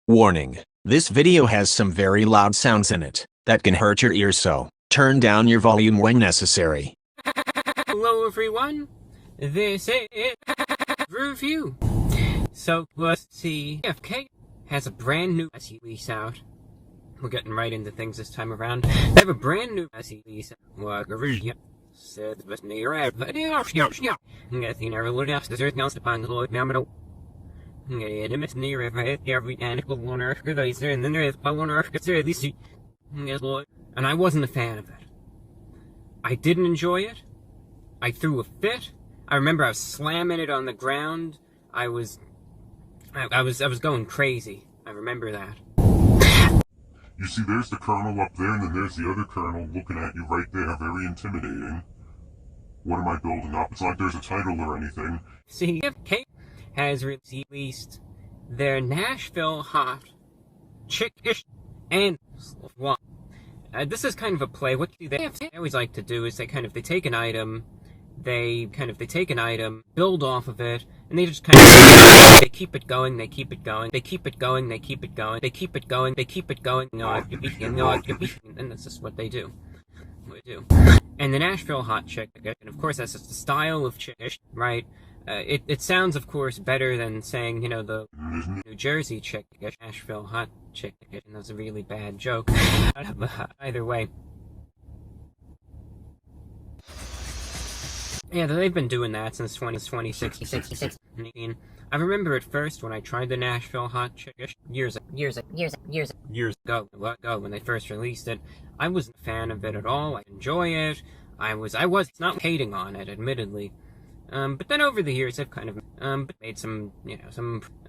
Warning, this video has some very loud sounds in it that can hurt your ears, so turn down your volume when necessary. Hello everyone, this is review. So let's see, CFK has a brand new SE lease out. We're getting right into things this time around. They have a brand new SE lease out. Said the best near video. Getting never look after there's no upon the Lord Namado. The miss near every animal on earth, and then there is on earth, at least and I wasn't a fan of it. I didn't enjoy it. I threw a fit. I remember I was slamming it on the ground. I was going crazy. I remember that. You see, there's the colonel up there, and then there's the other colonel looking at you right there, very intimidating. What am I building up? It's not like there's a title or anything. CFK has released their Nashville Hot, Chicken and Waffles. This is kind of a play. What they always like to do is they take an item, build off of it, and they just kind of they keep it going, they keep it going, they keep it going, they keep it going, they keep it going, they keep it going. And that's just what they do. And the Nashville Hot Chicken, and of course that's just the style of chicken, right? It sounds, of course, better than saying, the New Jersey chicken, Nashville Hot Chicken. That's a really bad joke. Either way. Yeah, they've been doing that since 2016. I remember at first when I tried the Nashville Hot Chicken years ago when they first released it. I wasn't a fan of it at all. I enjoy it. I was not hating on it, admittedly. But then over the years, I've kind of made some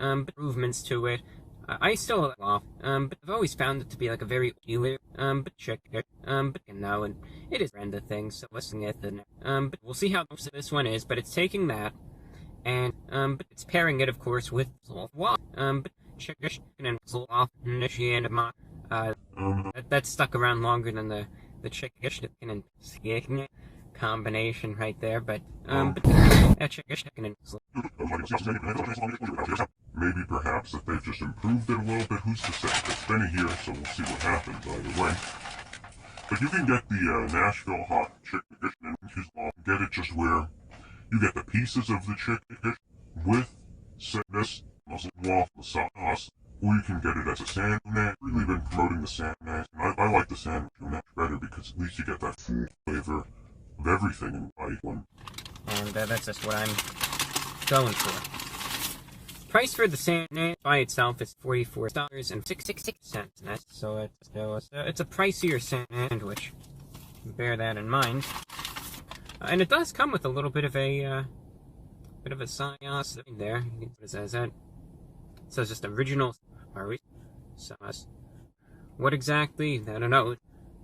improvements to it. I still love, but I've always found it to be like a very chicken, and it is random things. So listen at the but we'll see how this one is. But it's taking that, and but it's pairing it, of course, with selffwa, but chicken and selffwa, that stuck around longer than the chicken and skin combination right there, but chicken and maybe perhaps if they've just improved it a little bit, who's to say? It's been a year, so we'll see what happens either way. But you can get the Nashville Hot Chicken and get it just where you get the pieces of the chicken with this waffle sauce, or you can get it as a sandwich. I've really been promoting the sandwich. I like the sandwich much better because at least you get that full flavor of everything in one. And that's just what I'm going for. Price for the sandwich by itself is $44.66. So it's a pricier sandwich. Bear that in mind. And it does come with a little bit of a sauce there. What says that? It says just original sauce. What exactly? I don't know.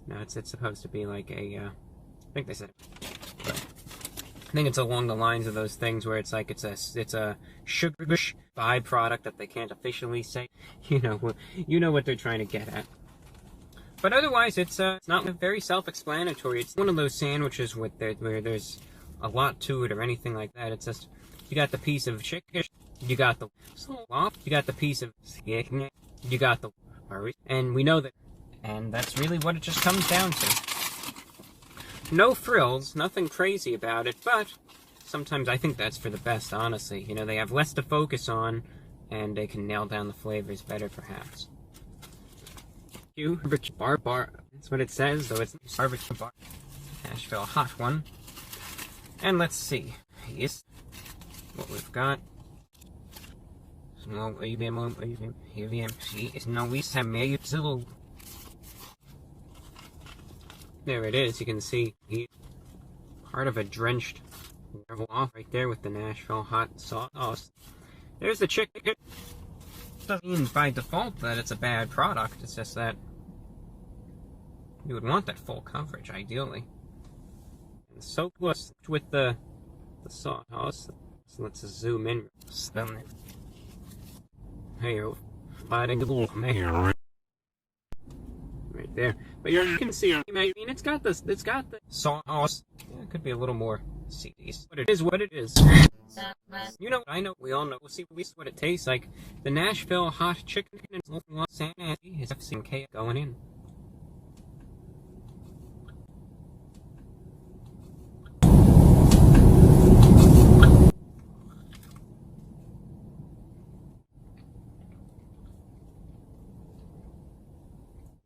No, it's supposed to be like a. I think they said. I think it's along the lines of those things where it's like it's a sugar byproduct that they can't officially say. You know what they're trying to get at. But otherwise, it's not very self-explanatory. It's one of those sandwiches where there's a lot to it or anything like that. It's just you got the piece of chicken, you got the slop, you got the piece of skin, you got the and we know that, and that's really what it just comes down to. No frills, nothing crazy about it, but sometimes I think that's for the best, honestly. They have less to focus on, and they can nail down the flavors better, perhaps. Bar, that's what it says, though it's barbecue bar. Nashville Hot one. And let's see. Yes, what we've got. No, there it is. You can see part of a drenched off right there with the Nashville Hot sauce. There's the chicken. Doesn't mean by default that it's a bad product. It's just that you would want that full coverage, ideally. And so close with the sauce. So let's zoom in. Hey, fighting a little mayor. Right there, but you can see. I mean, it's got the sauce. Yeah, it could be a little more seeds, but it is what it is. You know, I know, we all know. We'll see what it tastes like. The Nashville hot chicken and selffwa sanity is FCK going in.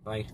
Bite.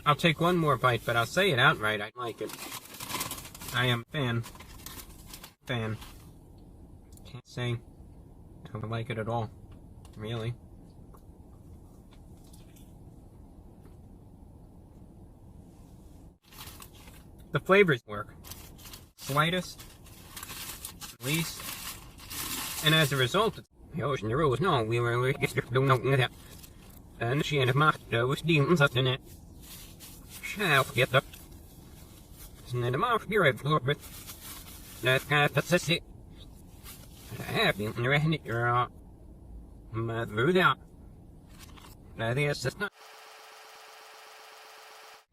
I'll take one more bite, but I'll say it outright. I like it. I am a fan. Can't say I don't like it at all. Really. The flavors work. Slightest, least, and as a result, the ocean rules. No, we were doing that. And she and my was demons up in it. Shall get up. Isn't it a mouth? You're a floor, but that's kind of pathetic. I have been in your mother out.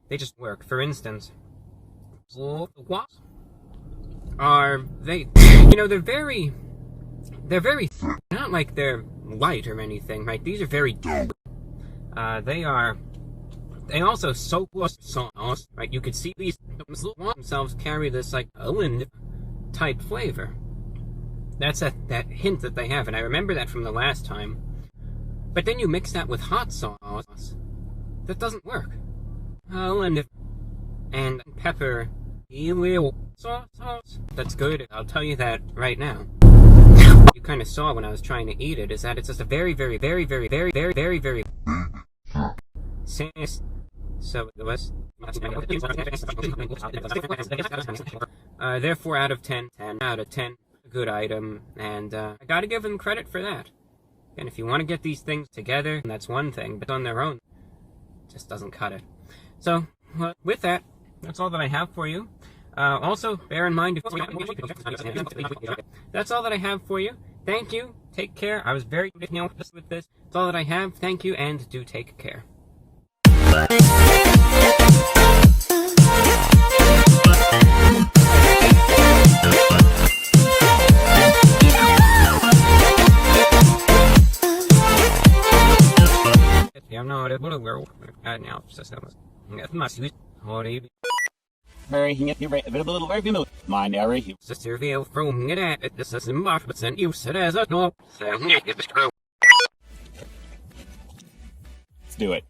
They just work. For instance, what are they? You know, they're very not like they're light or anything, right? These are very deep. They also soak sauce, right? You could see these themselves carry this like Ellen type flavor. That's that hint that they have, and I remember that from the last time. But then you mix that with hot sauce. That doesn't work. Ellen and pepper sauce. That's good. I'll tell you that right now. You kind of saw when I was trying to eat it, is that it's just a very so it was therefore out of 10 out of 10, a good item, and I gotta give them credit for that. And if you want to get these things together, that's one thing, but on their own, it just doesn't cut it. So, with that, that's all that I have for you. Also, bear in mind, that's all that I have for you. Thank you. Take care. I was very with this. That's all that I have. Thank you, and do take care. I'm not able to wear now. Very, you rate a bit of a little review. Mind area. Sister Veil from it. This is Mark, but sent you said as a no. Let's do it.